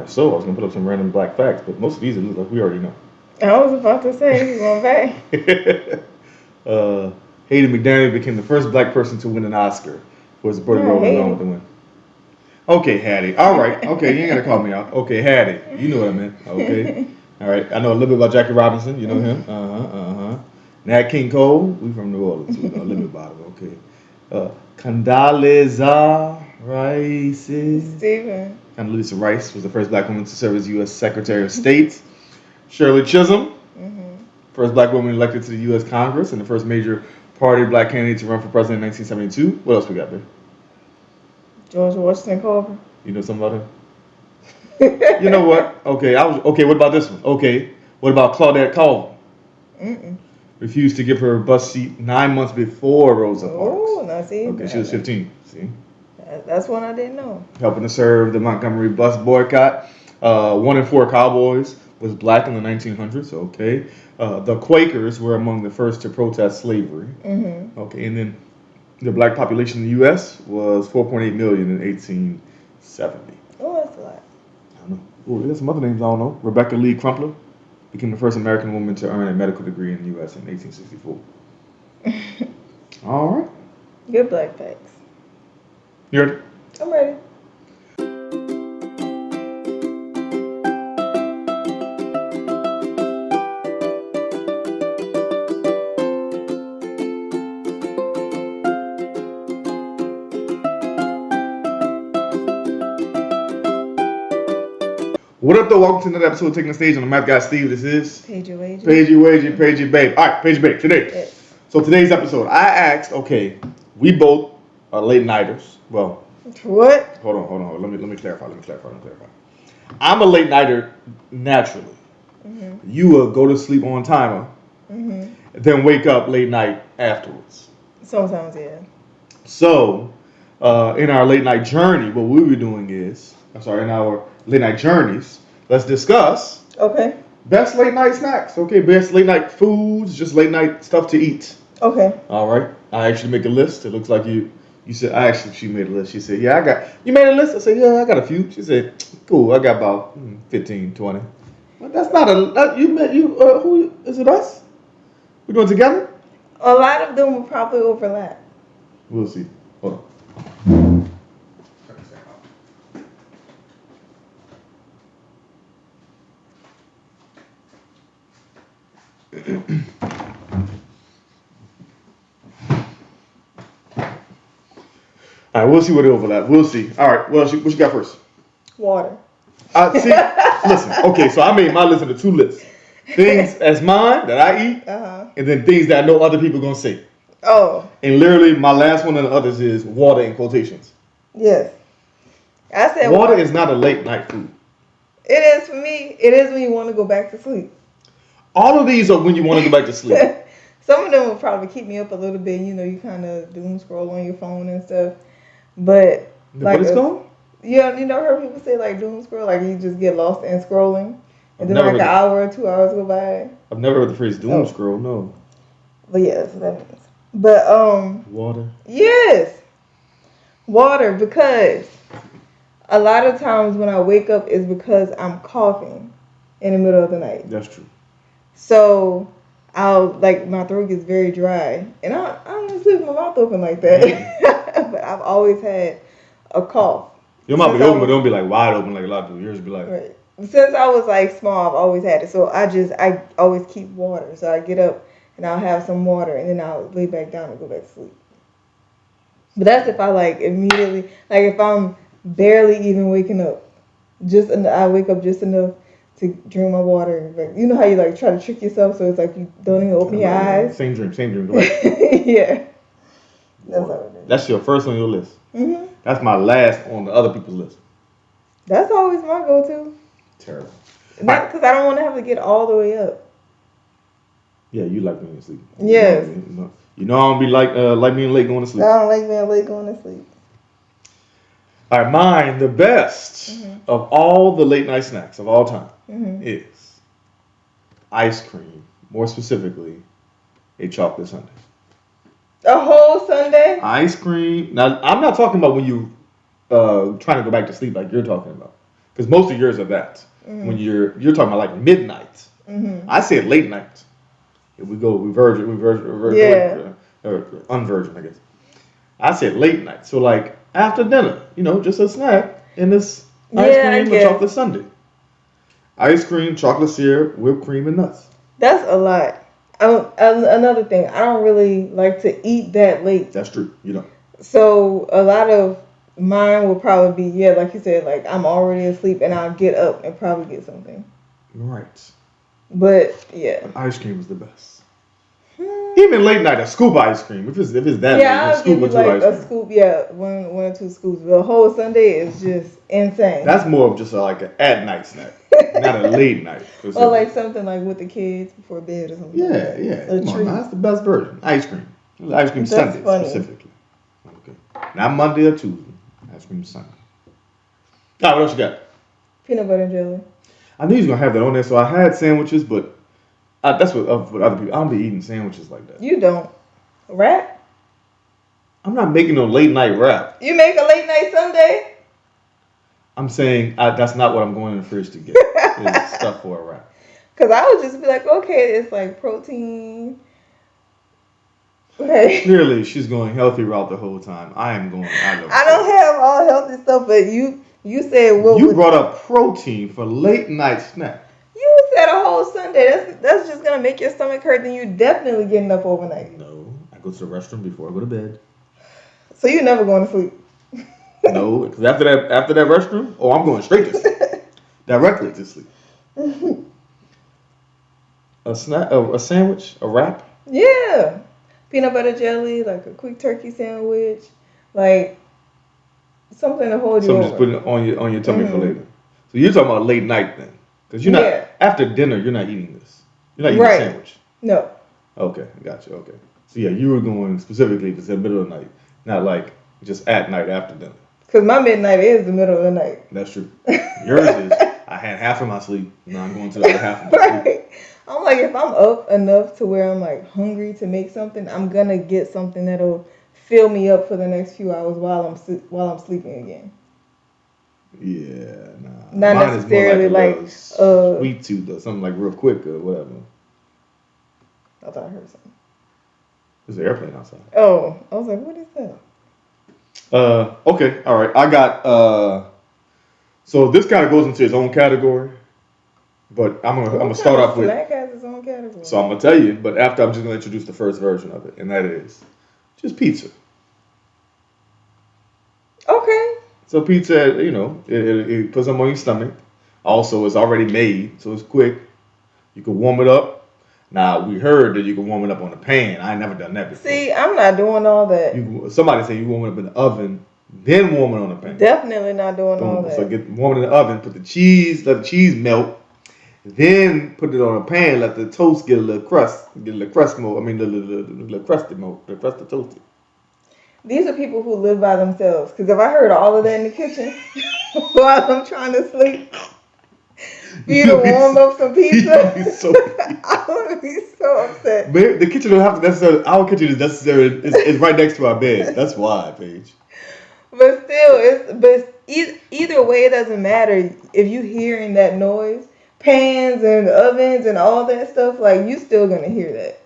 So I was gonna put up some random black facts, but most of these it looks like we already know. I was about to say, you going back? uh, Hayden McDaniel became the first black person to win an Oscar for his supporting Yeah, role in Gone with Haiti. the Wind. Okay, Hattie. All right. Okay, you ain't gotta call me out. Okay, Hattie. You know what I meant. Okay. All right. I know a little bit about Jackie Robinson. You know him. Nat King Cole. We from New Orleans. So we know a little bit about him. Okay. Condoleezza Rice. Steven. Condoleezza Rice was the first black woman to serve as U.S. Secretary of State. Shirley Chisholm, first black woman elected to the U.S. Congress and the first major party black candidate to run for president in 1972. What else we got there? George Washington Carver. You know something about him? You know what? Okay, okay. What about this one? Okay, what about Claudette Colvin? Refused to give her bus seat 9 months before Rosa Parks. Oh, now see. Okay, she was 15. See, that's one I didn't know. helping to serve the Montgomery bus boycott. 1 in 4 cowboys was black in the 1900s. Okay, the Quakers were among the first to protest slavery. Okay, and then the black population in the U.S. was 4.8 million in 1870. Oh, that's a lot. I don't know. Oh, there's some other names I don't know. Rebecca Lee Crumpler became the first American woman to earn a medical degree in the U.S. in 1864. All right. Good black facts. You ready? I'm ready. What up, though? Welcome to another episode of Taking the Stage on the Math Guy Steve. This is PaigeyBabe. PaigeyBabe. All right, PaigeyBabe. Today. Yes. So today's episode, I asked. Okay, we both are late nighters. Well, what? Hold on. Let me clarify. I'm a late nighter naturally. You will go to sleep on timer, then wake up late night afterwards. Sometimes, yeah. So, in our late night journey, what we'll be doing is, in our late night journeys, let's discuss best late night snacks. Okay, best late night foods, just late night stuff to eat. Okay. All right. I actually make a list. It looks like you said, she made a list. She said, yeah, you made a list? I said, yeah, I got a few. She said, cool, I got about 15, 20. But that's not who, is it us? We doing it together? A lot of them will probably overlap. We'll see. Hold on. All right, we'll see what it overlap. We'll see. All right, what you got first? Water. See, listen. Okay, so I made my list into 2 lists: things as mine that I eat, and then things that I know other people gonna say. Oh. And literally, my last one and the others is water in quotations. Yes. I said water is not a late night food. It is for me. It is when you want to go back to sleep. All of these are when you want to go back to sleep. Some of them will probably keep me up a little bit. You know, you kind of doom scroll on your phone and stuff. But what is called? Yeah, you know, heard people say like doom scroll, like you just get lost in scrolling, and then like an hour or 2 hours go by. I've never heard the phrase doom scroll. No. But yes, that means. But water. Yes, water, because a lot of times when I wake up is because I'm coughing in the middle of the night. That's true. So my throat gets very dry, and I don't sleep with my mouth open like that. But I've always had a cough. Your mouth be open, but don't be like wide open like a lot of people. Yours be like. Right. Since I was like small, I've always had it. So I always keep water. So I get up and I'll have some water, and then I'll lay back down and go back to sleep. But that's if I like immediately, like if I'm barely even waking up, I wake up just enough to drink my water. Like, you know how you like try to trick yourself, so it's like you don't even open your eyes. Same dream. Go ahead. Yeah. That's how it is. That's your first on your list. That's my last on the other people's list. That's always my go-to. Terrible. Not because I don't want to have to get all the way up. Yeah, you like being asleep. Yes. You know I don't be like being late going to sleep. I don't like being late going to sleep. All right, mine, the best of all the late night snacks of all time is ice cream. More specifically, a chocolate sundae. A whole sundae? Ice cream. Now, I'm not talking about when you trying to go back to sleep like you're talking about. Because most of yours are that. When you're talking about like midnight. I said late night. Here we go. We virgin, or unvirgin, I guess. I said late night. So like after dinner, just a snack and this ice cream or chocolate sundae. Ice cream, chocolate syrup, whipped cream, and nuts. That's a lot. Another thing, I don't really like to eat that late. That's true. You don't. So a lot of mine will probably be, like you said, like I'm already asleep and I'll get up and probably get something. Right. But yeah. But ice cream is the best. Even late night, a scoop ice cream. If it's that late, I'll give you like a scoop, one or two scoops. But a whole sundae is just insane. That's more of just like an at night snack, not a late night. Or like something like with the kids before bed or something. Yeah. Come on, that's the best version. Ice cream. Ice cream Sunday specifically. Okay. Not Monday or Tuesday. Ice cream Sunday. All right, what else you got? Peanut butter and jelly. I knew you was gonna have that on there, so I had sandwiches, but that's what other people. I don't be eating sandwiches like that. You don't wrap? I'm not making no late night wrap. You make a late night sundae? I'm saying that's not what I'm going in the fridge to get. Is stuff for a wrap. Cause I would just be like, okay, it's like protein. Okay. Clearly, she's going healthy route the whole time. I am going. I don't have all healthy stuff, but you said what? You brought up protein for late night snack. You said a whole Sunday. That's just gonna make your stomach hurt. Then you definitely getting up overnight. No, I go to the restroom before I go to bed. So you never going to sleep? No, because after that restroom, I'm going straight to sleep, directly to sleep. A snack, a sandwich, a wrap. Yeah, peanut butter jelly, like a quick turkey sandwich, like something to hold you over. Just put it on your tummy for later. So you're talking about late night then, because you're not after dinner. You're not eating this. You're not eating a sandwich. No. Okay, gotcha. Okay, so yeah, you were going specifically to the middle of the night, not like just at night after dinner. Because my midnight is the middle of the night. That's true. Yours is, I had half of my sleep, now I'm going to the other half of my sleep. I'm like, if I'm up enough to where I'm like hungry to make something, I'm going to get something that'll fill me up for the next few hours while I'm sleeping again. Yeah, nah. Not mine necessarily is more like a sweet tooth or something like real quick or whatever. I thought I heard something. There's an airplane outside. Oh, I was like, what is that? Okay, all right. I got so this kind of goes into its own category, but I'm gonna start off with. Snack has its own category. So I'm gonna tell you, but after I'm just gonna introduce the first version of it, and that is just pizza. Okay. So pizza, it puts them on your stomach. Also, it's already made, so it's quick. You can warm it up. Now, we heard that you can warm it up on a pan. I ain't never done that before. See, I'm not doing all that. Somebody said you warm it up in the oven, then warm it on the pan. Definitely not doing all that. So warm it in the oven, put the cheese, let the cheese melt, then put it on a pan, let the toast get a little crust mode. I mean, the little crusty mode, the crusty toasty. These are people who live by themselves. Because if I heard all of that in the kitchen while I'm trying to sleep, for you to warm up some pizza, I would be so upset. But the kitchen don't have to necessarily. Our kitchen is right next to our bed. That's why, Paige. But still, either way, it doesn't matter. If you hearing that noise, pans and ovens and all that stuff, like you still gonna hear that.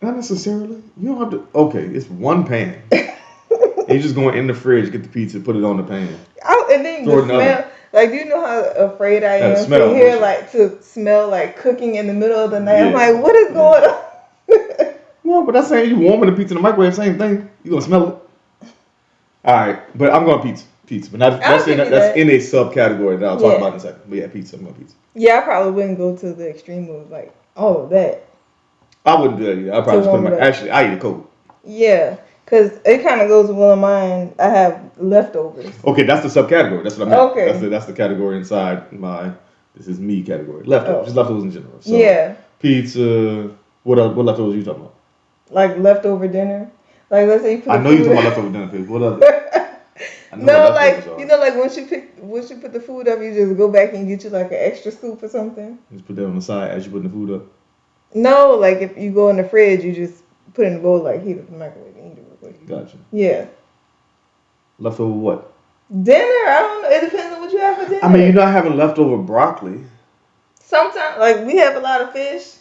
Not necessarily. You don't have to. Okay, it's one pan. And you just go in the fridge, get the pizza, put it on the pan. And then you smell. Like, do you know how afraid I am to smell like cooking in the middle of the night? Yeah. I'm like, what is going on? Well, but that's saying you warming the pizza in the microwave, same thing. You gonna smell it. All right, but I'm going pizza. But that's in a subcategory that I'll talk about in a second. But yeah, pizza. I'm going pizza. Yeah, I probably wouldn't go to the extreme of like all of that. I wouldn't do that either. I probably just put actually I eat it cold. Yeah. Because it kind of goes with one of mine. I have leftovers. Okay, that's the subcategory. That's what I meant. Okay. That's the category inside my this is me category. Leftovers. Just leftovers in general. So, yeah. Pizza. What leftovers are you talking about? Like leftover dinner? Like let's say you put I know you're talking about leftover dinner, Paige. What other? No, like like once you put the food up, you just go back and get you like an extra scoop or something. Just put that on the side as you putting the food up. No, like if you go in the fridge, you just put it in the bowl, like heat up the microwave and eat it real quick. Gotcha. Yeah. Leftover what? Dinner, I don't know. It depends on what you have for dinner. I mean, you're not having leftover broccoli. Sometimes, like, we have a lot of fish.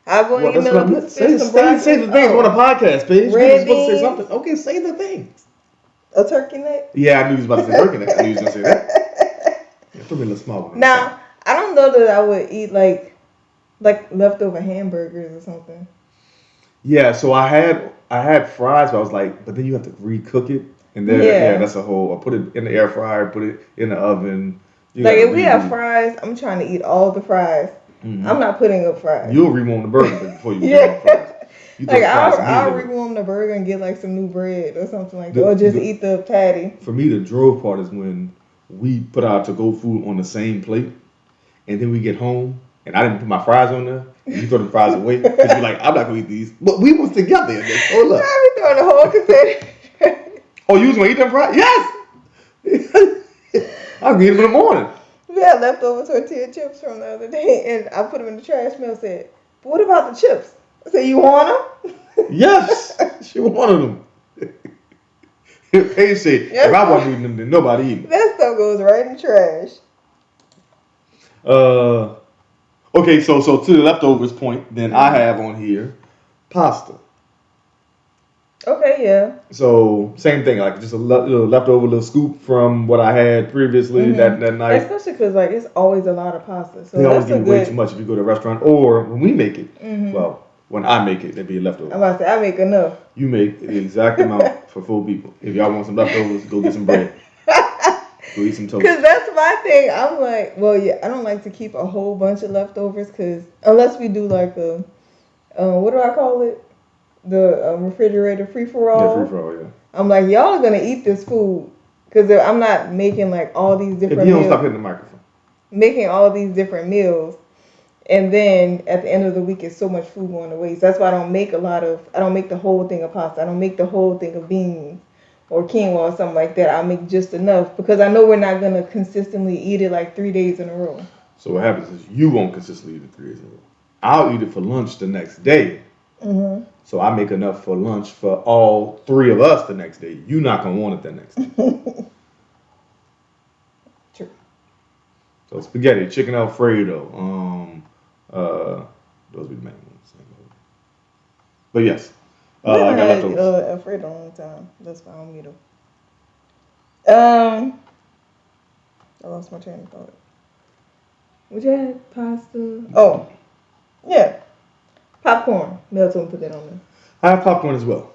I'll go and get me a What little piece of fish, some broccoli. say the things on the podcast, Paige. You were Red supposed to say beans. something. Okay, say the things. A turkey neck. Yeah, I knew you was about to say turkey neck. I knew you was gonna say that. Yeah, put me a little small one. Now, I don't know that I would eat like leftover hamburgers or something. Yeah, so I had fries, but I was like, but then you have to recook it, and then that's a whole. I put it in the air fryer, put it in the oven. Like if we have fries, I'm trying to eat all the fries. Mm-hmm. I'm not putting up fries. You'll rewarm the burger before you get fries. Like I'll rewarm the burger and get like some new bread or something like that, or just eat the patty. For me, the drove part is when we put our to-go food on the same plate, and then we get home, and I didn't put my fries on there, and you throw the fries away because you're like, I'm not gonna eat these, but we was together in this. Hold up. I be throwing the whole container. Oh, you was gonna eat them fries? Yes. I'll eat them in the morning. We had leftover tortilla chips from the other day, and I put them in the trash. Mel said, "But what about the chips?" I said, "You want them?" Yes, she wanted them. Paige said, if I wasn't eating them, then nobody eat them. That stuff goes right in the trash. Okay, so to the leftovers point, then I have on here pasta. Okay, yeah. So same thing, like just a little leftover little scoop from what I had previously that night. Especially because like it's always a lot of pasta, so they always give way too much if you go to a restaurant or when we make it. Well, when I make it, it'd be a leftover. I'm about to say I make enough. You make the exact amount for 4 people. If y'all want some leftovers, go get some bread. Go eat some toast. Because that's my thing. I'm like, well, yeah, I don't like to keep a whole bunch of leftovers because unless we do like a, what do I call it? The refrigerator free-for-all. Yeah, free-for-all, yeah. I'm like, y'all are going to eat this food because I'm not making like all these different meals. If you don't meals, stop hitting the microphone. Making all these different meals. And then at the end of the week, it's so much food going to waste. That's why I don't make the whole thing of pasta. I don't make the whole thing of beans or quinoa or something like that. I'll make just enough because I know we're not going to consistently eat it like 3 days in a row. So what happens is you won't consistently eat it 3 days in a row. I'll eat it for lunch the next day. So I make enough for lunch for all 3 of us the next day. You're not going to want it the next day. True. So spaghetti, chicken Alfredo, those be the main ones. But yes, I got leftovers. Alfredo all the time. That's fine with me though. I lost my train of thought. What you had? Pasta. Oh, yeah. Popcorn. Mel told me to put that on there. I have popcorn as well.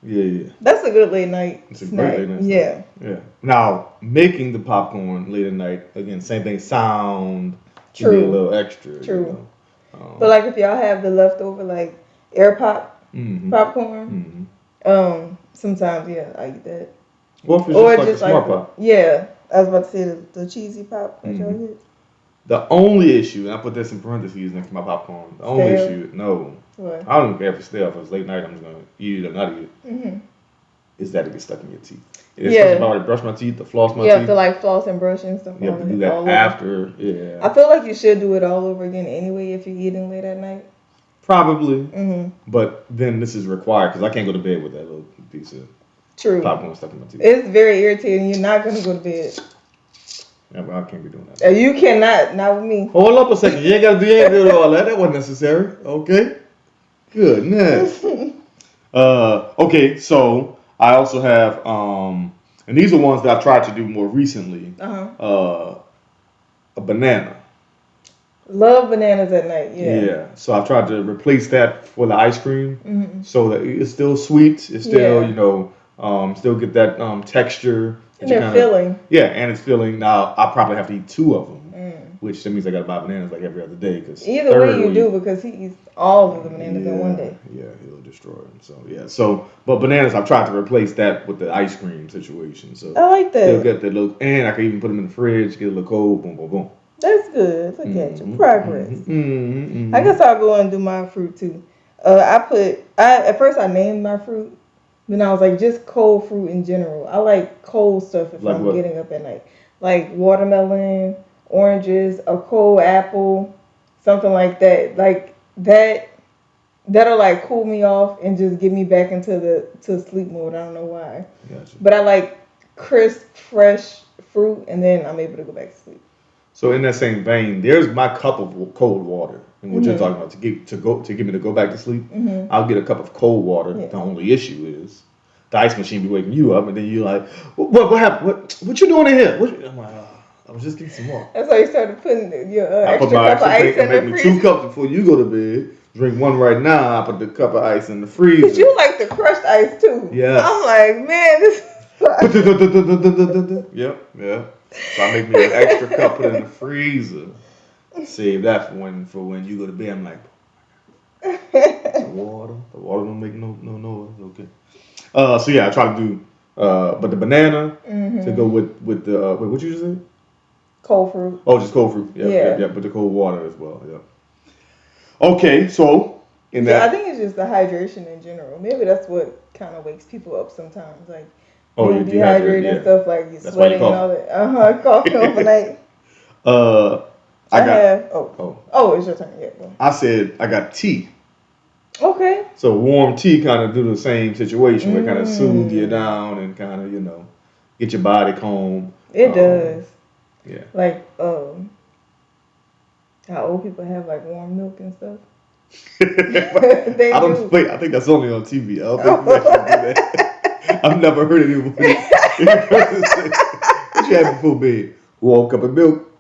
Yeah. That's a good late night It's a snack. great late night snack. Yeah. Now, making the popcorn late at night, again, same thing, sound. True. Can be a little extra. True. But like if y'all have the leftover like air pop popcorn, sometimes I eat that. Well, if it's just like a smart pop. Yeah, I was about to say the cheesy pop that y'all get. The only issue, and I put this in parentheses next to my popcorn. The only issue, no, what? I don't care if it's stale. If it's late night, I'm just gonna eat it or not eat it. Is that it gets stuck in your teeth? Especially if I already brush my teeth, to floss my teeth. You have to like floss and brush and stuff. You have to do that after. Yeah. I feel like you should do it all over again anyway if you're eating late at night. Probably. But then this is required because I can't go to bed with that little piece of popcorn stuck in my teeth. It's very irritating. You're not gonna go to bed. Yeah, but I can't be doing that. You cannot. Not with me. Hold up a second. You ain't gotta do all that. That wasn't necessary. Okay. Goodness. Okay. So I also have and these are ones that I've tried to do more recently. A banana. Love bananas at night. Yeah. So I've tried to replace that for the ice cream, so that it's still sweet. It's still still get that texture. And they're filling. Yeah, and it's filling. Now I probably have to eat 2 of them, which that means I got to buy bananas like every other day. Cause either way you do, because he eats all of the bananas in one day. Yeah, he'll destroy them. So yeah, but bananas I've tried to replace that with the ice cream situation. So I like that. They'll get that look, and I can even put them in the fridge, get a little cold, boom, boom, boom. That's good. Look at your progress. I guess I'll go and do my fruit too. At first I named my fruit. Then I was like, just cold fruit in general. I like cold stuff if I'm getting up at night. Like watermelon, oranges, a cold apple, something like that. Like that'll like cool me off and just get me back into sleep mode. I don't know why. Gotcha. But I like crisp, fresh fruit, and then I'm able to go back to sleep. So in that same vein, there's my cup of cold water, and what you're talking about to get me to go back to sleep. I'll get a cup of cold water. Yeah. The only issue is the ice machine be waking you up, and then you're like, what happened? What you doing in here? I'm like, I was just getting some water. That's why you started putting your extra cup of ice in the freezer. Make me 2 cups before you go to bed. Drink one right now. I put the cup of ice in the freezer. Cause you like the crushed ice too. Yeah. I'm like, man, this. Yep. So I make me an extra cup, put it in the freezer. Save that for when you go to bed. I'm like, the water don't make no noise. Okay. So yeah, I try to do, but the banana to go with the what you just say? Cold fruit. Oh, just cold fruit. Yeah. But the cold water as well. Yeah. Okay, so in that, I think it's just the hydration in general. Maybe that's what kind of wakes people up sometimes, like. You're dehydrated and stuff, like you're sweating and all that. Coughing overnight. It's your turn. Yeah, go. I said I got tea. Okay. So warm tea kind of do the same situation, where it kind of soothe you down and kind of get your body calm. It does. Yeah. Like how old people have like warm milk and stuff. I think that's only on TV. I don't think we actually do that. I've never heard anyone say, what you had before bed? Warm cup of milk.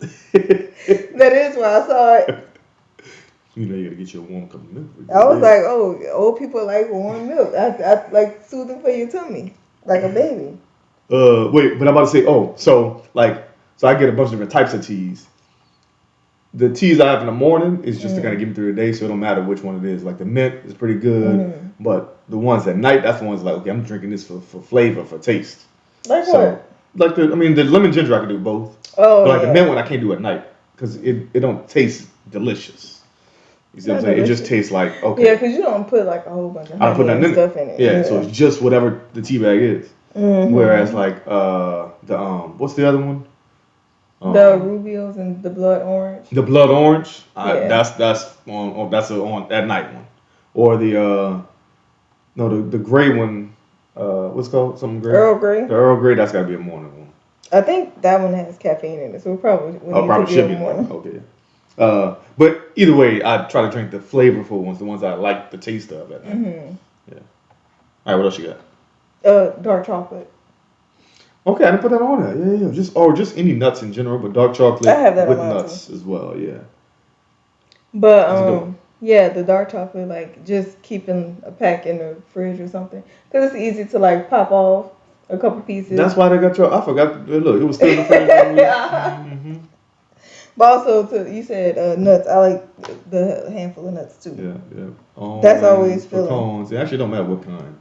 That is why I saw it. You gotta get you a warm cup of milk. I was like, old people like warm milk. I like soothing for your tummy, like a baby. Wait, but I'm about to say, so I get a bunch of different types of teas. The teas I have in the morning is just to kind of get me through the day, so it don't matter which one it is. Like the mint is pretty good, but the ones at night, that's the ones like, okay, I'm drinking this for flavor, for taste. Like what? Like the lemon ginger I can do both. Oh, but the mint one I can't do at night because it don't taste delicious. You see what I'm saying? It just tastes like okay. Yeah, because you don't put like a whole bunch of honey and stuff in it. Yeah, so it's just whatever the tea bag is. Whereas like what's the other one? The Rubios and the blood orange. The blood orange, that's on that night one, or the gray one. What's it called? Something gray. Earl Grey. The Earl Grey, that's gotta be a morning one. I think that one has caffeine in it, so probably should be morning. Okay. But either way, I try to drink the flavorful ones, the ones I like the taste of at night. Yeah. All right, what else you got? Dark chocolate. Okay, I didn't put that on there. Yeah. Just any nuts in general, but dark chocolate I have that with on nuts too. as well. Yeah. But the dark chocolate, like just keeping a pack in the fridge or something, because it's easy to like pop off a couple pieces. That's why they got I forgot. Look, it was still in the fridge. But also, you said nuts. I like the handful of nuts too. Yeah. That's always filling. Pecans. It actually don't matter what kind.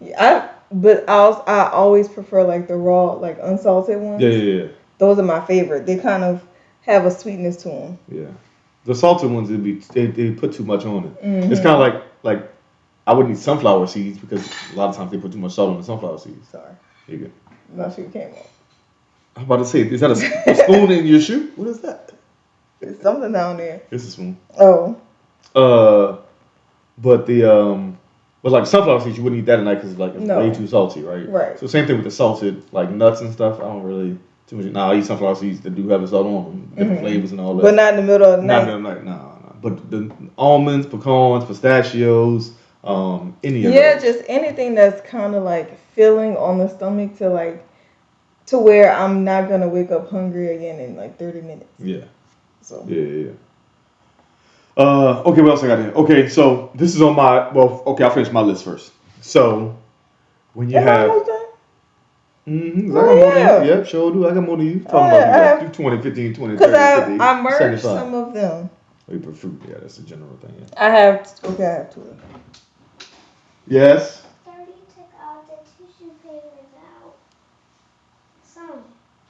But I always prefer like the raw, like unsalted ones. Yeah. Those are my favorite. They kind of have a sweetness to them. Yeah. The salted ones, they put too much on it. It's kind of like I wouldn't eat sunflower seeds because a lot of times they put too much salt on the sunflower seeds. Sorry. You're good. Not sure it came off. I'm about to say, is that a spoon in your shoe? What is that? There's something down there. It's a spoon. Oh. But like sunflower seeds, you wouldn't eat that at night because it's way too salty, right? Right. So same thing with the salted like nuts and stuff. I don't really too much. I eat sunflower seeds that do have the salt on them, different flavors and all that. But not in the middle of the night. Not in the middle of the night. No. But the almonds, pecans, pistachios, any of those. Yeah, just anything that's kind of like filling on the stomach to where I'm not gonna wake up hungry again in like 30 minutes. Yeah. So. Yeah. Okay, what else I got here? Okay, so this is on I'll finish my list first. So when you have Yep, sure do. I got more than you. Talking about you do 20, 15, 20, 30, 50, I merged 75. some of them. Oh, you put fruit. Yeah, that's a general thing. Yeah. I have two. Yes? Daddy took all the tissue papers out. Some.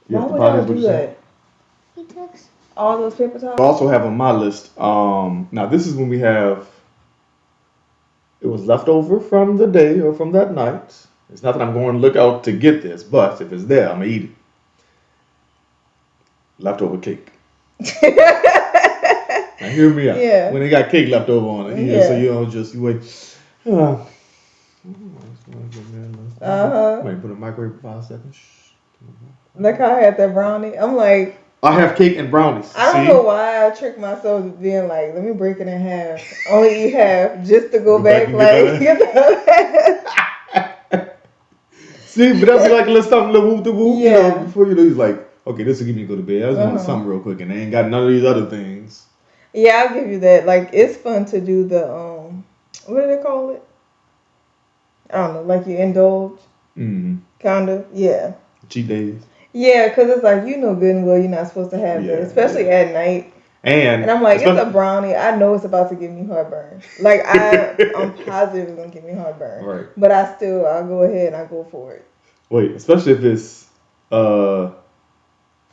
Why would I do that? He took all those paper towels? I also have on my list, now this is when we have, it was left over from the day or from that night. It's not that I'm going to look out to get this, but if it's there, I'm going to eat it. Leftover cake. Now hear me out. Yeah. When they got cake left over on it, so you don't just, you wait. Might put a microwave for 5 seconds. Like how I had that brownie. I'm like, I have cake and brownies. I don't know why I tricked myself to being like, let me break it in half. Only eat half just to go back and like, get See, but that'd be like a little something, little whoop de whoop, you know, before you know, he's like, okay, this will get me to go to bed. I just want something real quick, and they ain't got none of these other things. Yeah, I'll give you that. Like, it's fun to do the, what do they call it? I don't know, like you indulge? Mm-hmm. Kind of, yeah. Cheat days. Yeah, because it's like, you know good and well you're not supposed to have that, especially at night. And I'm like, it's a brownie. I know it's about to give me heartburn. Like, I'm positive it's going to give me heartburn. Right. But I'll go ahead and I'll go for it. Wait, especially if it's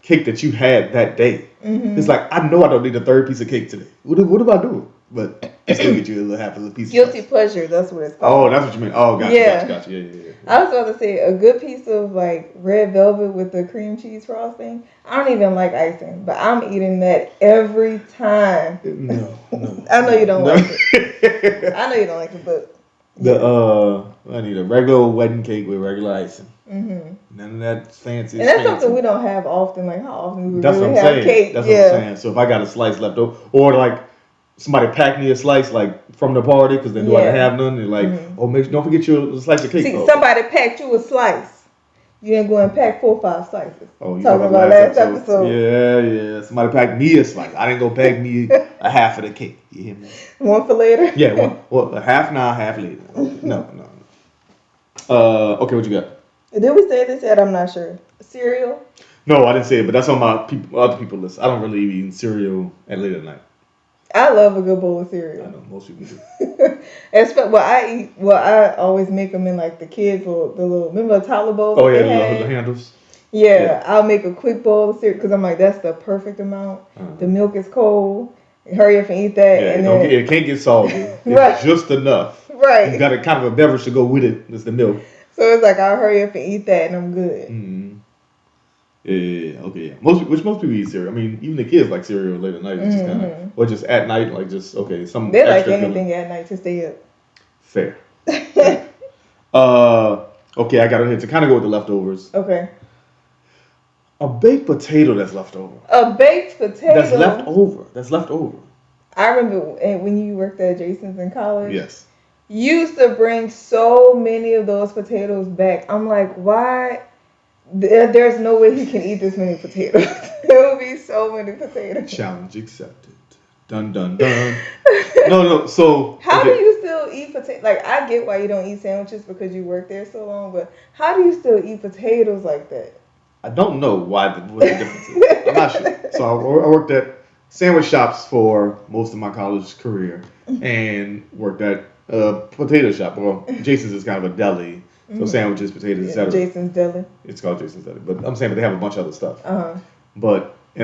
cake that you had that day. Mm-hmm. It's like, I know I don't need a third piece of cake today. What am I doing? But I still get you a little half of a piece. Guilty pleasure, that's what it's called. Oh, that's what you mean. Oh, gotcha. Yeah. I was about to say, a good piece of, like, red velvet with the cream cheese frosting. I don't even like icing, but I'm eating that every time. No. I know you don't like it. I know you don't like it, but... I need a regular wedding cake with regular icing. Mm-hmm. None of that fancy. And that's something we don't have often. Like, how often do we really have cake? That's what I'm saying. So if I got a slice left over, or like somebody packed me a slice like from the party because they knew I didn't have none, they're like, don't forget your slice of cake. See, somebody packed you a slice. You didn't go and pack 4 or 5 slices. Oh, you talking about last episode. Yeah. Somebody packed me a slice. I didn't go pack me a half of the cake. You hear me? One for later? Yeah, well, a half now, half later. No. Okay, what you got? Did we say this yet? I'm not sure. Cereal? No, I didn't say it, but that's on my other people's list. I don't really eat cereal at late at night. I love a good bowl of cereal. I know, most people do. I always make them in like the kids' remember the toddler bowls? Oh, yeah, the handles. Yeah, I'll make a quick bowl of cereal because I'm like, that's the perfect amount. The milk is cold. Hurry up and eat that. Yeah, and it can't get salty. It's just enough. Right. You got a kind of a beverage to go with it. It's the milk. So it's like, I'll hurry up and eat that and I'm good. Mm-hmm. Yeah, okay. Yeah. Most people eat cereal. I mean, even the kids like cereal late at night. It's just kind of, or just at night, like just, okay, some they like anything at night to stay up. Fair. Okay, I got it here to kind of go with the leftovers. Okay. A baked potato that's left over. A baked potato? That's left over. I remember when you worked at Jason's in college. Yes. You used to bring so many of those potatoes back. I'm like, why? There's no way he can eat this many potatoes. There will be so many potatoes. Challenge accepted. Dun dun dun. No. So how do you still eat potatoes? Like, I get why you don't eat sandwiches because you worked there so long, but how do you still eat potatoes like that? I don't know what the difference is. I'm not sure. So I worked at sandwich shops for most of my college career, and worked at a potato shop. Well, Jason's is kind of a deli. So sandwiches, potatoes, etc. Jason's Deli. It's called Jason's Deli, but I'm saying, but they have a bunch of other stuff. Uh-huh.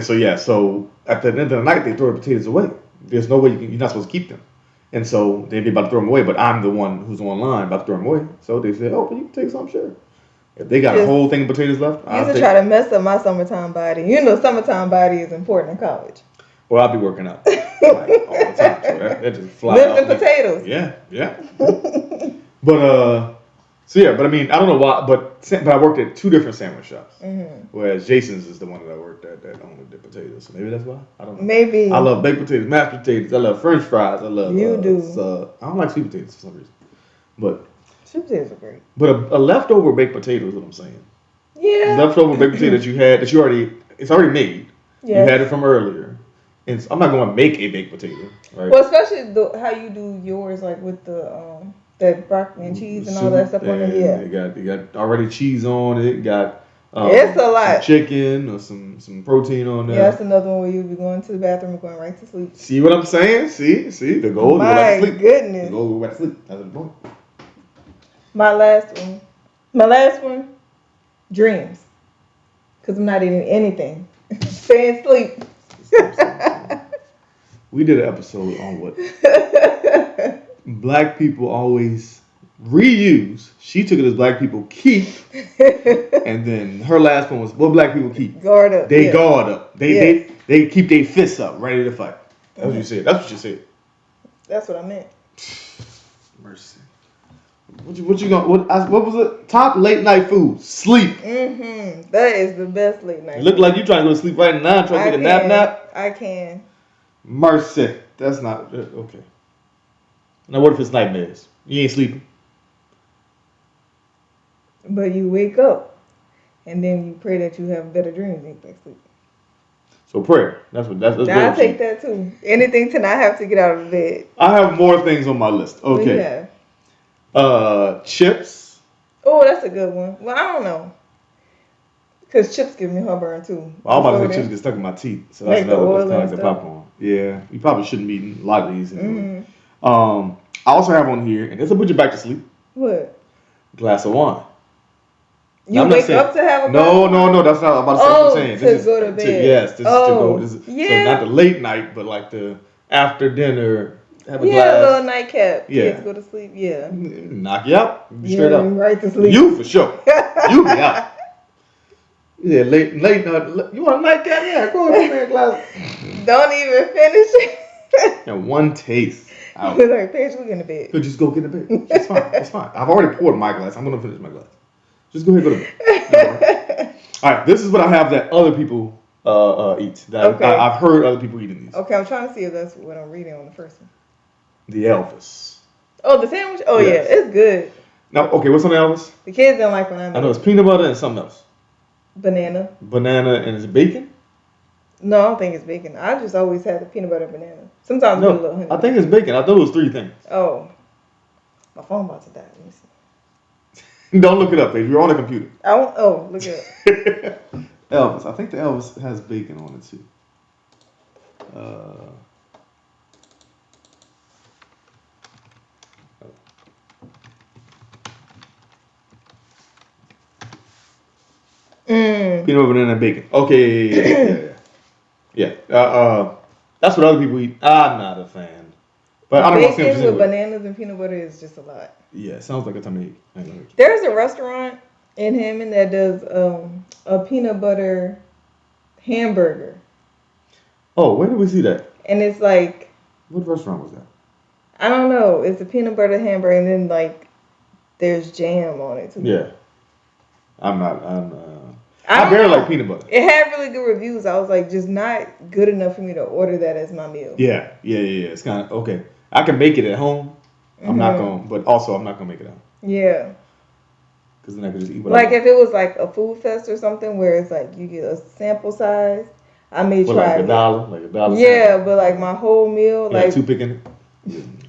So at the end of the night, they throw the potatoes away. There's no way you're not supposed to keep them, and so they'd be about to throw them away. But I'm the one who's online about to throw them away. So they said, "Oh, but you can take some, sure." If they got a whole thing of potatoes left, I used to try to mess up my summertime body. You know, summertime body is important in college. Well, I'll be working out like, all the time, so that just flies off. Lifting potatoes. Yeah. But I mean, I don't know why, but I worked at 2 different sandwich shops. Mm-hmm. Whereas Jason's is the one that I worked at that only did potatoes. So maybe that's why. I don't know. Maybe. I love baked potatoes, mashed potatoes. I love French fries. I love. You do. I don't like sweet potatoes for some reason, but sweet potatoes are great. But a leftover baked potato is what I'm saying. Yeah. Leftover baked potato that you had it's already made. Yeah. You had it from earlier. And I'm not going to make a baked potato, right? Well, especially how you do yours, like with the that broccoli and cheese and all that stuff on it. Yeah. You got already cheese on it. Got it's a lot. Some chicken or some protein on there. Yeah, that's another one where you'll be going to the bathroom and going right to sleep. See what I'm saying? See the goal is go back to sleep. My goodness. The goal is go back to sleep. That's the point. My last one, dreams. Because I'm not eating anything. Stay and sleep. We did an episode on what black people always reuse. She took it as black people keep. And then her last one was what black people keep. Guard up. They guard up. They keep their fists up, ready to fight. That's what you said. That's what you said. That's what I meant. Mercy. What you gonna? What was it? Top late night food. Sleep. That is the best late night. It look like you trying to go to sleep right now. Trying to take a nap. I can. Mercy. That's not okay. Now what if it's nightmares? You ain't sleeping. But you wake up, and then you pray that you have better dreams and you can sleep. So prayer. That's I'll take that too. Anything to not have to get out of bed. I have more things on my list. Okay. Chips. Oh, that's a good one. Well, I don't know. Because chips give me heartburn too. Well, I'm about to say chips get stuck in my teeth. So that's another kind of popcorn. Yeah. You probably shouldn't be eating a lot of these. Anyway. I also have on here, and this will put you back to sleep. What? Glass of wine. You wake up to have a glass of wine? No, that's not about what I'm saying. To go to bed. Yes, this is to go. So not the late night, but like the after dinner. Have a glass. A little nightcap. Yeah. Kids go to sleep. Yeah. Knock you out. Straight up. Right to sleep. You for sure. You be out. Yeah, late night. You want a nightcap? Yeah, go ahead, man, glass. Don't even finish it. And one taste. Out. Like, Paige, we're going to bed. So just go get in bed. It's fine. It's fine. I've already poured my glass. I'm gonna finish my glass. Just go ahead and go to bed. All right. This is what I have that other people eat. That I've heard other people eating these. Okay, I'm trying to see if that's what I'm reading on the first one. The Elvis. Oh, the sandwich? Oh, yes. Yeah, it's good. Now, okay, what's on the Elvis? The kids don't like when I know it's peanut butter and something else. Banana. Banana and is it bacon? No, I don't think it's bacon. I just always had the peanut butter banana. Sometimes no, with a little honey. I think it's bacon. I thought it was 3 things. Oh. My phone about to die. Let me see. Don't look it up, babe. You're on a computer. I won't. Oh, look it up. Elvis. I think the Elvis has bacon on it too. Peanut butter, banana, and bacon. Okay, yeah. That's what other people eat. I'm not a fan, but I don't know. Bacon with bananas and peanut butter is just a lot. Yeah, it sounds like a tummy ache. There's a restaurant in Hammond that does a peanut butter hamburger. Oh, where did we see that? And it's like, what restaurant was that? I don't know. It's a peanut butter hamburger, and then like there's jam on it too. Yeah, I barely like peanut butter. It had really good reviews. I was like, just not good enough for me to order that as my meal. Yeah. It's kind of okay. I can make it at home. I'm not gonna, but also I'm not gonna make it at home. Yeah. Because then I could just eat what like if it was like a food fest or something where it's like you get a sample size, I may try like $1, like $1. Yeah, sample. But like my whole meal, like toothpick in it.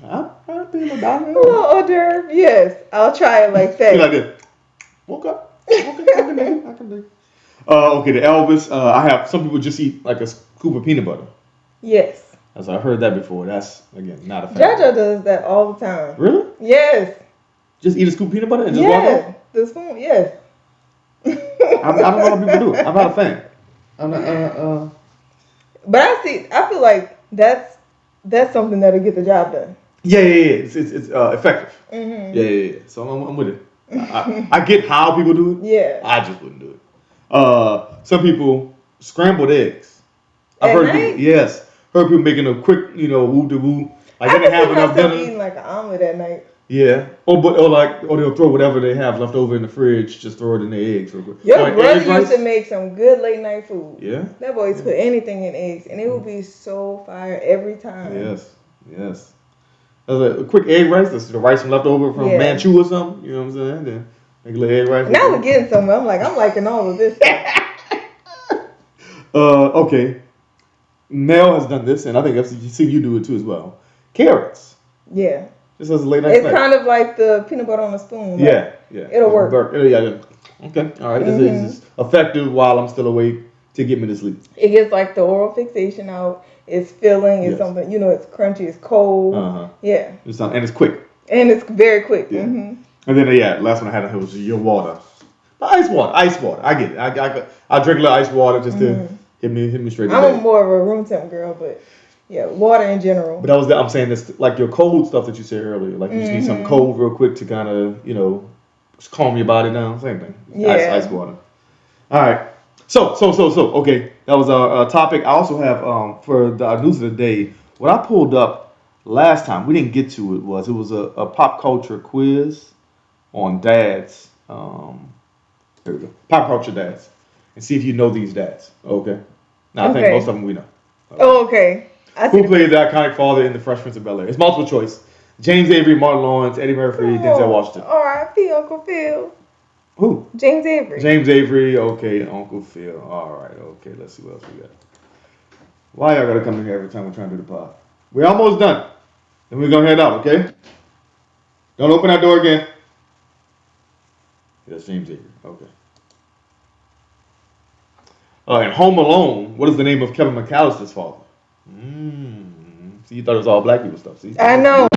I'll pay $1. A little hors d'oeuvre, yes. I'll try it like that. Like this. Woke up. I can do it. Okay, the Elvis. I have some people just eat like a scoop of peanut butter. Yes. As I heard that before. That's again not a fan. JoJo does that all the time. Really? Yes. Just eat a scoop of peanut butter and just walk off? The spoon, yes. I don't know how people do it. I'm not a fan. I'm not. But I feel like that's something that'll get the job done. Yeah. It's effective. Mm-hmm. Yeah. So I'm with it. I get how people do it. Yeah. I just wouldn't do it. Some people scrambled eggs. I've heard people, heard people making a quick, whoop de whoop. Like they didn't have enough dinner. Eating like an omelet at night. Yeah. Or they'll throw whatever they have left over in the fridge, just throw it in the eggs real quick. Your brother used to make some good late night food. Yeah. That boy used to put anything in eggs, and it would be so fire every time. Yes. That was a quick egg rice. That's the rice from left over from Manchu or something. You know what I'm saying? Then make a little egg rice. Now we're getting somewhere. I'm liking all of this. Okay. Mel has done this, and I think I've seen you do it too as well. Carrots. Yeah. Just as a late night snack. It's kind of like the peanut butter on a spoon. Yeah. It'll work. Yeah. Okay. All right. Mm-hmm. It's effective while I'm still awake to get me to sleep. It gets like the oral fixation out. It's filling. It's something. It's crunchy. It's cold. Yeah. And it's quick. And it's very quick. Yeah. Mm-hmm. And then last one I had was your water. Ice water. I get it. I drink a little ice water just to hit me straight. I'm more of a room temp girl, but yeah, water in general. But I'm saying this like your cold stuff that you said earlier. Like you just need something cold real quick to kind of just calm your body down. Same thing. Yeah. Ice water. All right. So okay, that was our topic. I also have for the news of the day. What I pulled up last time we didn't get to it was a pop culture quiz. on dads. Here we go. Pop culture dads, and see if you know these dads. Okay. Now I think most of them we know. Okay. Oh, okay. Who played the iconic father in The Fresh Prince of Bel-Air? It's multiple choice. James Avery, Martin Lawrence, Eddie Murphy, Denzel Washington. R.I.P. Uncle Phil. Who? James Avery. James Avery. Okay, Uncle Phil. All right. Okay. Let's see what else we got. Why y'all gotta come in here every time we're trying to do the pod? We're almost done. Then we're gonna head out. Okay. Don't open that door again. That's James Avery. Okay. In Home Alone, what is the name of Kevin McAllister's father? See, you thought it was all black people stuff. See? I know.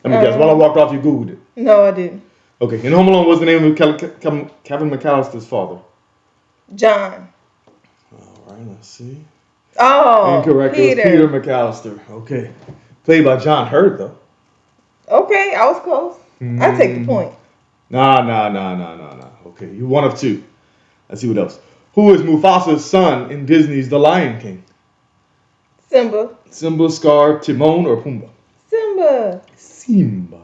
Let me guess. While I walked off, you Googled it. No, I didn't. Okay. In Home Alone, what's the name of Kevin McAllister's father? John. All right. Let's see. Oh, Incorrect. Peter. It was Peter McAllister. Okay. Played by John Hurt, though. Okay, I was close. I take the point. Nah. Okay. You one of two. Let's see what else. Who is Mufasa's son in Disney's The Lion King? Simba. Simba, Scar, Timon, or Pumbaa? Simba.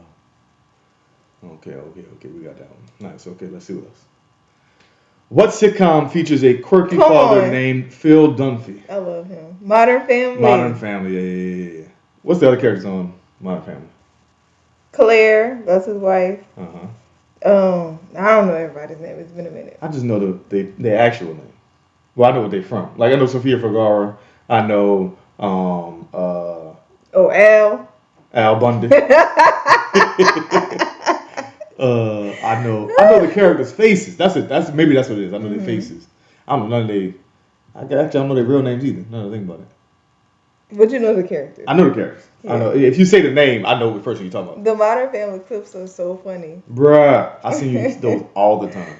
Okay, we got that one. Nice, okay, let's see what else. What sitcom features a quirky father named Phil Dunphy? I love him. Modern Family. Modern Family, yeah. What's the other characters on Modern Family? Claire, that's his wife. Uh-huh. I don't know everybody's name. It's been a minute. I just know their actual name. Well, I know what they're from. Like, I know Sofia Vergara. I know, Al Bundy. I know the characters' faces. Maybe that's what it is. I know their faces. I don't know I don't know their real names either. None of the thing about it. But you know the characters. I know the characters. Yeah. I know if you say the name, I know what person you're talking about. The Modern Family clips are so funny. Bruh, I see you those all the time.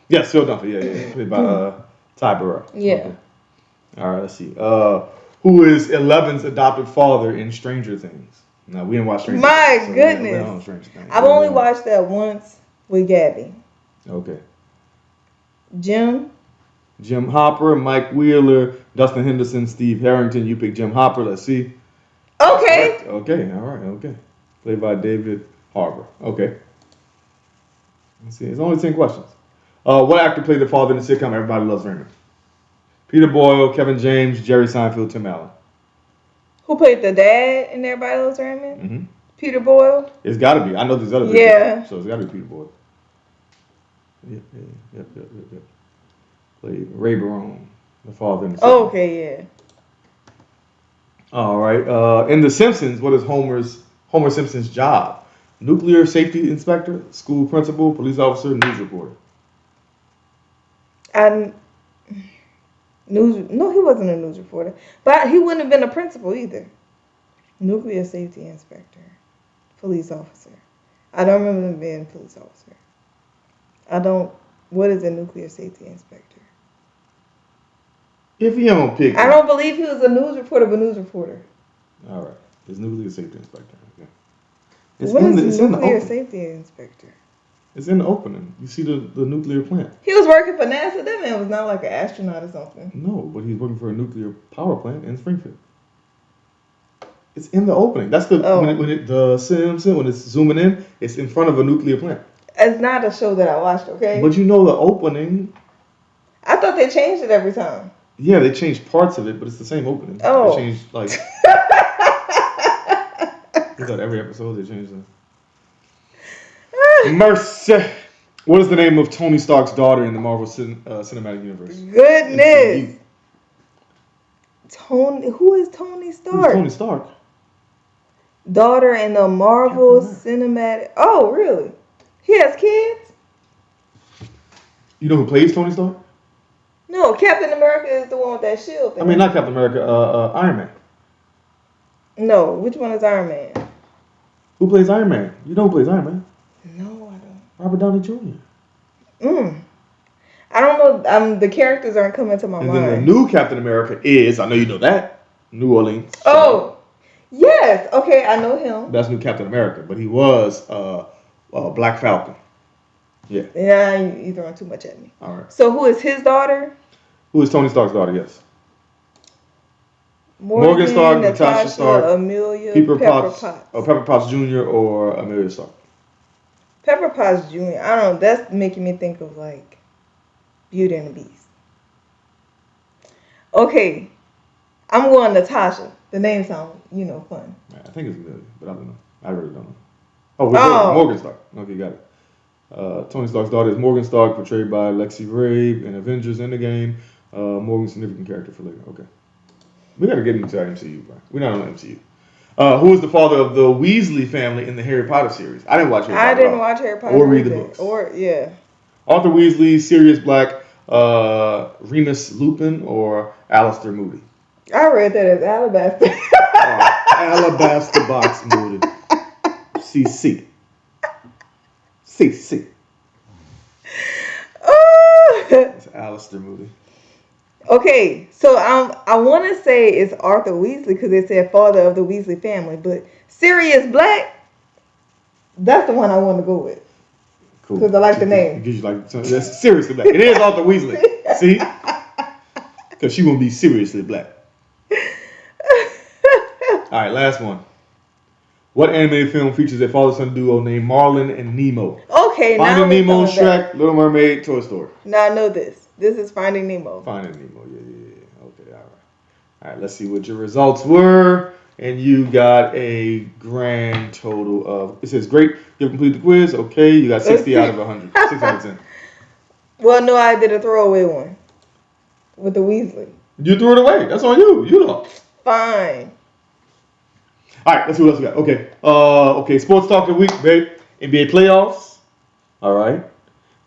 Yes, Phil Dunphy. Yeah. Played by Ty Burrell. Yeah. Okay. All right. Let's see. Who is Eleven's adopted father in Stranger Things? No, we didn't watch Stranger Things. My goodness. I've only watched that once with Gabby. Okay. Jim Hopper, Mike Wheeler, Dustin Henderson, Steve Harrington. You pick Jim Hopper. Let's see. Okay. Right. Okay. All right. Okay. Played by David Harbour. Okay. Let's see. It's only 10 questions. What actor played the father in the sitcom Everybody Loves Raymond? Peter Boyle, Kevin James, Jerry Seinfeld, Tim Allen. Who played the dad in Everybody Loves Raymond? Mm-hmm. Peter Boyle. It's got to be. I know these other people. Yeah. So it's got to be Peter Boyle. Yep. Played Ray Barone, the father in the sitcom. Okay, yeah. All right. In The Simpsons, what is Homer Simpson's job? Nuclear safety inspector, school principal, police officer, news reporter. No, he wasn't a news reporter, but he wouldn't have been a principal either. Nuclear safety inspector, police officer. I don't remember him being a police officer. What is a nuclear safety inspector? If you don't pick, I don't believe he was a news reporter, but news reporter. All right, it's nuclear safety inspector. Okay. What is a nuclear safety inspector? It's in the opening. You see the nuclear plant. He was working for NASA. That man was not like an astronaut or something. No, but he's working for a nuclear power plant in Springfield. It's in the opening. That's the Simpsons, when it's zooming in, it's in front of a nuclear plant. It's not a show that I watched, okay? But you know the opening. I thought they changed it every time. Yeah, they changed parts of it, but it's the same opening. Oh. They changed like. It's like every episode they changed it. Mercy. What is the name of Tony Stark's daughter in the Marvel Cinematic Universe? Goodness. Tony, who is Tony Stark? Who's Tony Stark? Daughter in the Marvel Cinematic. Oh, really? He has kids? You know who plays Tony Stark? No, Captain America is the one with that shield thing. I mean, not Captain America. Iron Man. No, which one is Iron Man? Who plays Iron Man? You know who plays Iron Man? No, I don't. Robert Downey Jr. I don't know. The characters aren't coming to my mind. And then the new Captain America is, I know you know that, New Orleans. Oh, yes. Okay, I know him. That's new Captain America, but he was Black Falcon. Yeah. Yeah, you throwing too much at me. All right. So who is his daughter? Who is Tony Stark's daughter? Yes. Morgan Stark, Natasha Stark, Amelia, Pepper Potts. Pepper Potts Jr. or Amelia Stark. Pepper Potts Jr. I don't know. That's making me think of like Beauty and the Beast. Okay, I'm going Natasha. The name sounds, fun. I think it's Amelia, but I don't know. I really don't know. Oh, Morgan Stark. Okay, got it. Tony Stark's daughter is Morgan Stark, portrayed by Lexi Rabe in Avengers Endgame. Morgan's a significant character for later. Okay. We got to get into our MCU, bro. We're not on the MCU. Who is the father of the Weasley family in the Harry Potter series? I didn't watch Harry Potter. I didn't watch Harry Potter. Or read the books. Arthur Weasley, Sirius Black, Remus Lupin, or Alistair Moody? I read that as Alabaster. Alabaster Box Moody. CC. CC. It's Alistair Moody. Okay, so I want to say it's Arthur Weasley because it said father of the Weasley family, but Sirius Black, that's the one I want to go with. Cool. Because I like the name. Because you like that's seriously black. It is Arthur Weasley. See? Because she won't be seriously black. All right, last one. What animated film features a father-son duo named Marlin and Nemo? Okay, Finding Nemo, Shrek, Little Mermaid, Toy Story. Now I know this. This is Finding Nemo. Finding Nemo, yeah. Okay, all right. All right, let's see what your results were. And you got a grand total of, it says, great, you've completed the quiz. Okay, you got 60 out of 100. 6 out of 10. Well, no, I did a throwaway one with the Weasley. You threw it away. That's on you. You know. Fine. All right, let's see what else we got. Okay, sports talk of the week, babe. NBA playoffs. All right.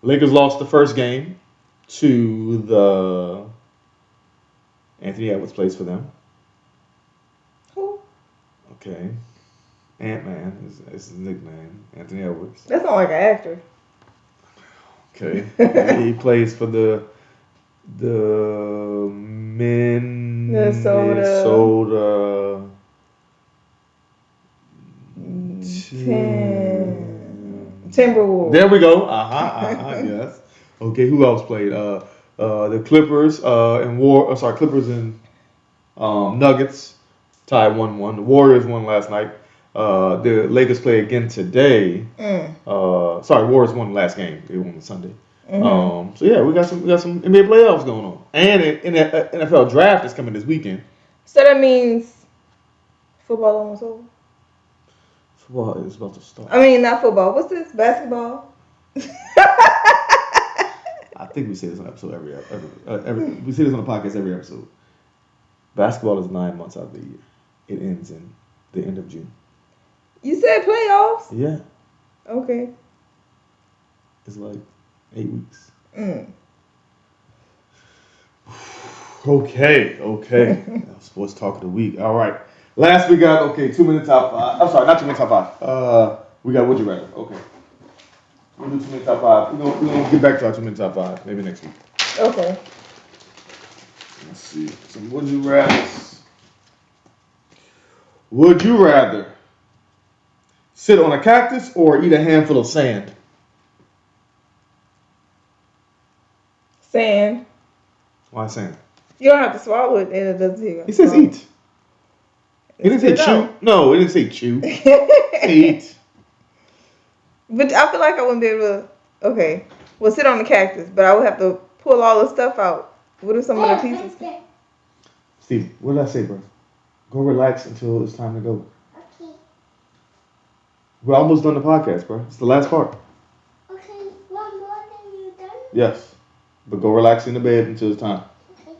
Lakers lost the first game to the Anthony Edwards plays for them. Who? Okay. Ant-Man is his nickname. Anthony Edwards. That's not like an actor. Okay. He plays for the Minnesota Timberwolves. There we go. Yes. Okay, who else played? The Clippers Clippers and Nuggets tied 1-1. The Warriors won last night. The Lakers play again today. Warriors won the last game. They won on Sunday. So yeah, we got some NBA playoffs going on, and in the NFL draft is coming this weekend. So that means football almost over. Football is about to start. I mean, not football. What's this? Basketball. I think we say this on episode every we say this on the podcast every episode. Basketball is 9 months out of the year. It ends in the end of June. You said playoffs? Yeah. Okay. It's like 8 weeks. Okay. Sports talk of the week. All right. Last we got 2 minute top 5. I'm sorry, not 2 minute top 5. We got Would You Rather. Okay. We'll do 2 minute top 5. We're gonna get back to our 2 minute top 5 maybe next week. Okay. Let's see. Some Would You Rather. Would you rather sit on a cactus or eat a handful of sand? Sand. Why sand? You don't have to swallow it, and it doesn't take. He says eat. It didn't say chew. No, it didn't say chew. Eat. But I feel like I wouldn't be able to. Okay, well, sit on the cactus, but I would have to pull all the stuff out. What are some of the pieces? Steve, what did I say, bro? Go relax until it's time to go. Okay. We're almost done the podcast, bro. It's the last part. Okay, one more. Yes. But go relax in the bed until it's time. Okay.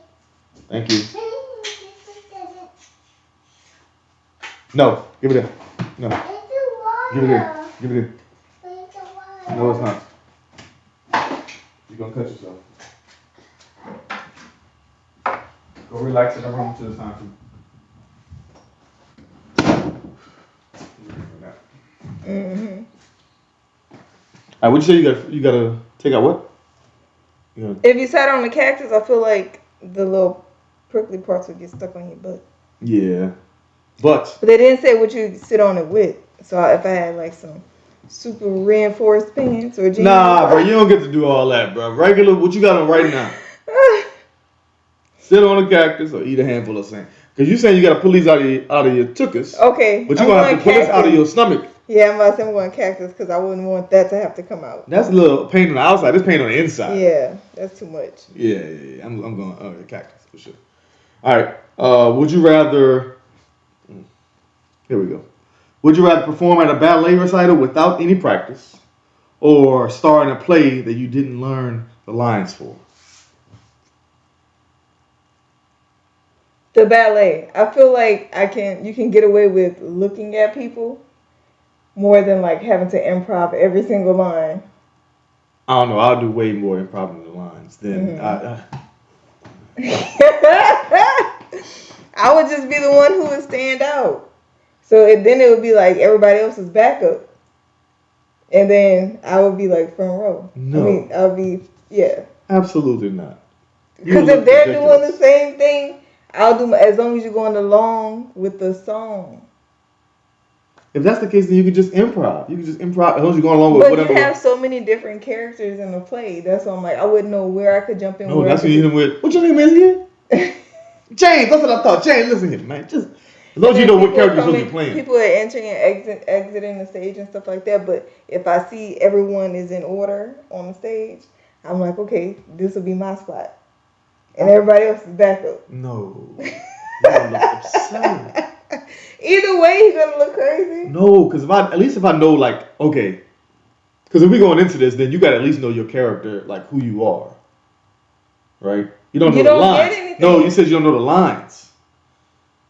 Thank you. This doesn't. No. Give it here. No. It's the water. Give it here. Give it here. It's the water. No, it's not. You're gonna cut yourself. Go relax in the room until it's time to. Mm-hmm. Alright, what'd you say you gotta take out what? You If you sat on the cactus, I feel like the little prickly parts would get stuck on your butt. yeah. But But they didn't say what you sit on it with. So if I had like some super reinforced pants or jeans. nah, bro, you don't get to do all that, bro. Regular, what you got on right now? Sit on a cactus or eat a handful of sand. Cause you saying you gotta pull these out of your tuchus. Okay. But you gonna have to pull this out of your stomach. Yeah, I'm about to say I'm going cactus because I wouldn't want that to have to come out. That's a little pain on the outside. This pain on the inside. Yeah, that's too much. Yeah. I'm going cactus for sure. All right. Would you rather? Here we go. Would you rather perform at a ballet recital without any practice, or star in a play that you didn't learn the lines for? The ballet. I feel like you can get away with looking at people more than like having to improv every single line. I don't know. I'll do way more improv in the lines than I would just be the one who would stand out. So then it would be like everybody else's backup. And then I would be like front row. No. I mean, I would be, yeah. Absolutely not. Because if they're doing the same thing, I'll do as long as you're going along with the song. If that's the case, then you could just improv. You could just improv as long as you're going along with whatever. But you have so many different characters in the play. That's why I'm like, I wouldn't know where I could jump in. No, that's what you hit him with. What your name is again? James. That's what I thought. James, listen here, man. Just as long as you know what character you're supposed to be playing. People are entering and exiting the stage and stuff like that. But if I see everyone is in order on the stage, I'm like, okay, this will be my spot. And everybody else is back up. No. You look absurd. Either way, you're going to look crazy. No, because at least if I know, like, okay. Because if we're going into this, then you got to at least know your character, like who you are. Right? You don't know the lines. No, you said you don't know the lines.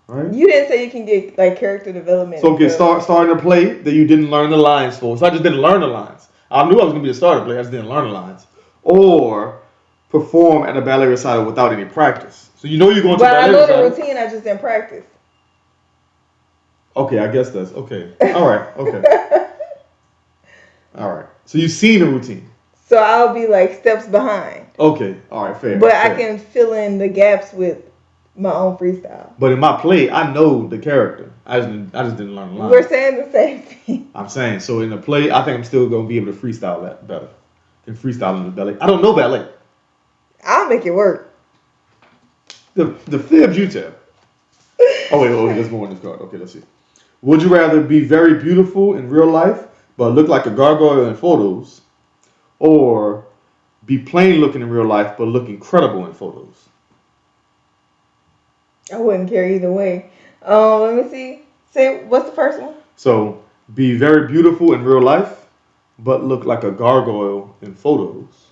Right? You didn't say you can get like character development. So okay, start in a play that you didn't learn the lines for. So I just didn't learn the lines. I knew I was gonna be a star in a play. I just didn't learn the lines. Or perform at a ballet recital without any practice. So you know you're going to ballet recital. But I know the routine. I just didn't practice. Okay, I guess that's okay. All right. Okay. All right. So you've seen the routine. So I'll be like steps behind. Okay. All right. Fair. But fair. I can fill in the gaps with my own freestyle. But in my play, I know the character. I just didn't learn the lines. We're saying the same thing. I'm saying, so in the play, I think I'm still going to be able to freestyle that better than freestyling the ballet. I don't know ballet. I'll make it work. The fibs you tell. Oh, wait, there's more on this card. Okay, let's see. Would you rather be very beautiful in real life, but look like a gargoyle in photos, or be plain looking in real life, but look incredible in photos? I wouldn't care either way. Let me see. Say, what's the first one? So, be very beautiful in real life, but look like a gargoyle in photos.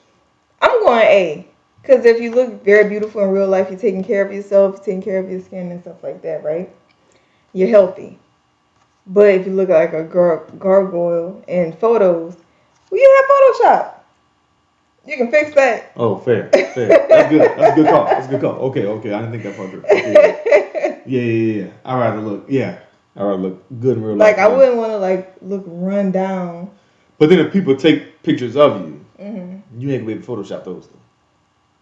I'm going A. Because if you look very beautiful in real life, you're taking care of yourself, taking care of your skin and stuff like that, right? You're healthy. But if you look like a gargoyle in photos, well, you have Photoshop. You can fix that. Oh, fair. That's good. That's a good call. That's a good call. Okay. I didn't think that far through. Okay. Yeah. I'd rather look good in real life. Like, I wouldn't want to, like, look run down. But then if people take pictures of you, Mm-hmm. you ain't gonna be able to Photoshop those, though.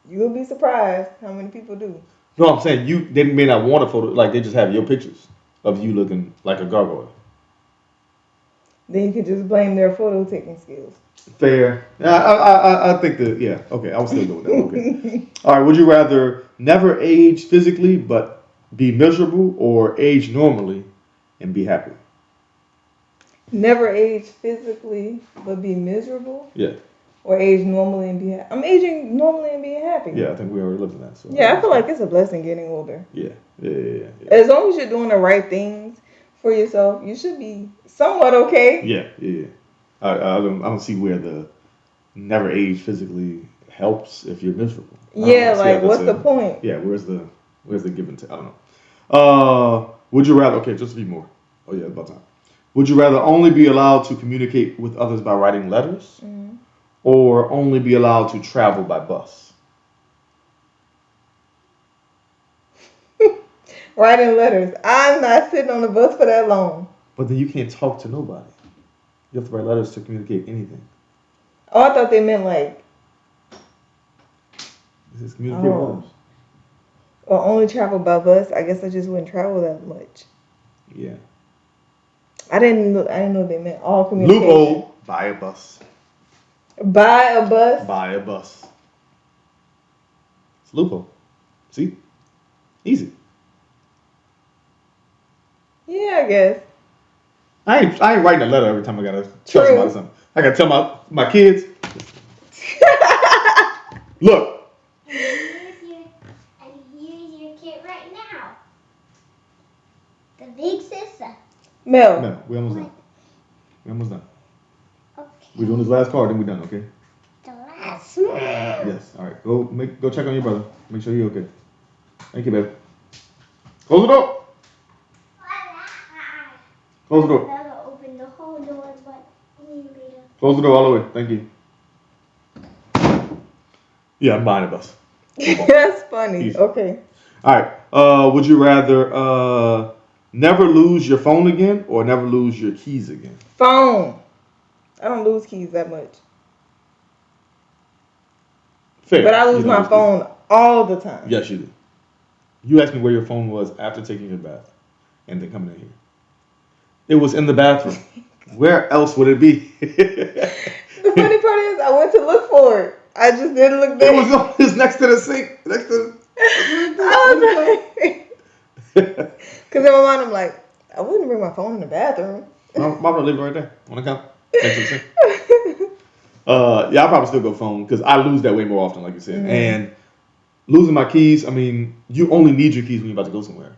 You'll be surprised how many people do. No, I'm saying they may not want a photo, like they just have your pictures of you looking like a gargoyle. Then you can just blame their photo taking skills. Fair. I think okay, I would still go with that. Okay. All right, would you rather never age physically but be miserable, or age normally and be happy? Never age physically but be miserable? Yeah. Or age normally and be happy? I'm aging normally and being happy. Yeah, I think we already looked at that. So yeah, I feel like it's a blessing getting older. Yeah. As long as you're doing the right things for yourself, you should be somewhat okay. Yeah. I don't see where the never age physically helps if you're miserable. Yeah, like what's the point? Yeah, where's the give and take? I don't know. Would you rather? Okay, just a few more. Oh yeah, about time. Would you rather only be allowed to communicate with others by writing letters, or only be allowed to travel by bus? Writing letters. I'm not sitting on the bus for that long. But then you can't talk to nobody. You have to write letters to communicate anything. Oh, I thought they meant like. This is communicate with others. Or only travel by bus. I guess I just wouldn't travel that much. Yeah. I didn't know they meant all communication. Loophole. Buy a bus. Buy a bus? Buy a bus. It's loophole. See? Easy. Yeah, I guess. I ain't writing a letter every time I gotta tell somebody something. I gotta tell my kids. Look. And here's your kid right now. The big sister. Mel. No, we almost done. We almost done. Okay. We're doing this last card, then we're done, okay? The last one. Yes. All right. Go check on your brother. Make sure you're okay. Thank you, babe. Close the door. Close the door. I'm gonna open the whole door, but later. Close the door all the way. Thank you. Yeah, I'm buying a bus. That's funny. Easy. Okay. All right. Would you rather never lose your phone again or never lose your keys again? Phone. I don't lose keys that much. Fair. But I lose my phone all the time. Yes, you do. You asked me where your phone was after taking your bath and then coming in here. It was in the bathroom. Where else would it be? The funny part is I went to look for it. I just didn't look there. It's next to the sink. Next to I was like, because in my mind I'm like, I wouldn't bring my phone in the bathroom. My brother lived right there on the couch. Next to the sink. Yeah, I'll probably still go phone because I lose that way more often, like you said. And losing my keys, I mean, you only need your keys when you're about to go somewhere.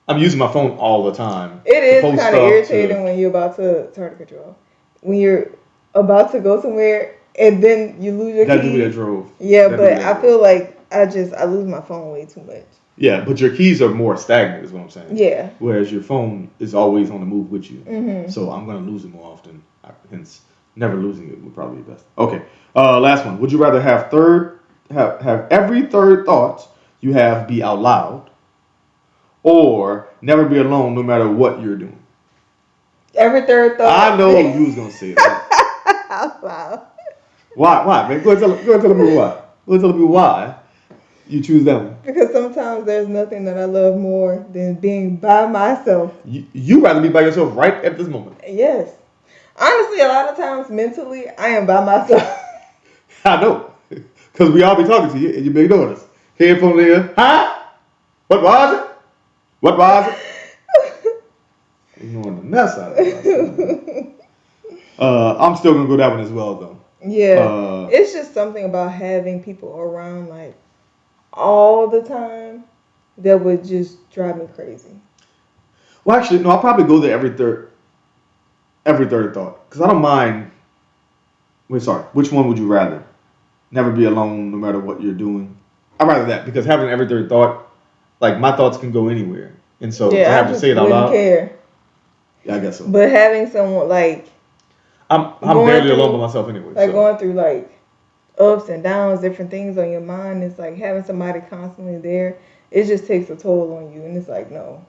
I'm using my phone all the time. It is kind of irritating when you're about to, sorry to cut you off, when you're about to go somewhere and then you lose your keys. That dude that drove. Yeah, but I feel like I lose my phone way too much. Yeah, but your keys are more stagnant is what I'm saying. Yeah. Whereas your phone is always on the move with you. So I'm going to lose it more often. Hence, never losing it would probably be best. Okay. Last one. Would you rather have every third thought you have be out loud, or never be alone no matter what you're doing? Every third thought. I know you was gonna say that. Out loud. Why, man? Go ahead and tell me why. Go ahead and tell me why you choose that one. Because sometimes there's nothing that I love more than being by myself. You rather be by yourself right at this moment. Yes. Honestly, a lot of times mentally, I am by myself. I know. Because we all be talking to you and you be ignoring us. Headphone in. Huh? What was it? What was it? Ignoring the mess out of it. I'm still going to go that one as well, though. Yeah. It's just something about having people around, like, all the time that would just drive me crazy. Well, actually, no, I'll probably go there every third thought. Because I don't mind. Wait, sorry. Which one would you rather? Never be alone no matter what you're doing. I'd rather that because having every third thought, like my thoughts can go anywhere. And so to have to say it out loud. Care. Yeah, I guess so. But having someone like. I'm barely alone by myself anyway. Like going through like ups and downs, different things on your mind. It's like having somebody constantly there. It just takes a toll on you. And it's like, no.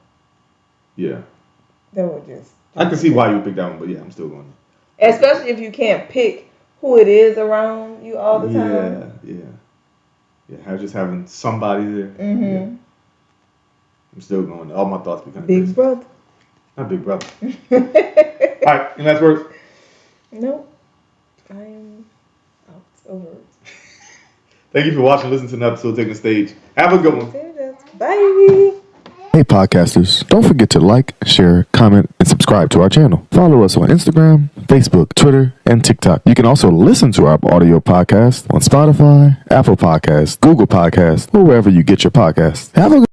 Yeah. That would just. I can see why you would pick that one, but yeah, I'm still going. Especially if you can't pick who it is around you all the time. Yeah, just having somebody there. Mm-hmm. Yeah. I'm still going. All my thoughts become big crazy. Brother. Not big brother. All right, any last words? Nope. I am out of words. Thank you for watching. Listen to an episode Taking the Stage. Have a good one. Bye. Hey podcasters, don't forget to like, share, comment, and subscribe to our channel. Follow us on Instagram, Facebook, Twitter, and TikTok. You can also listen to our audio podcast on Spotify, Apple Podcasts, Google Podcasts, or wherever you get your podcasts. Have a good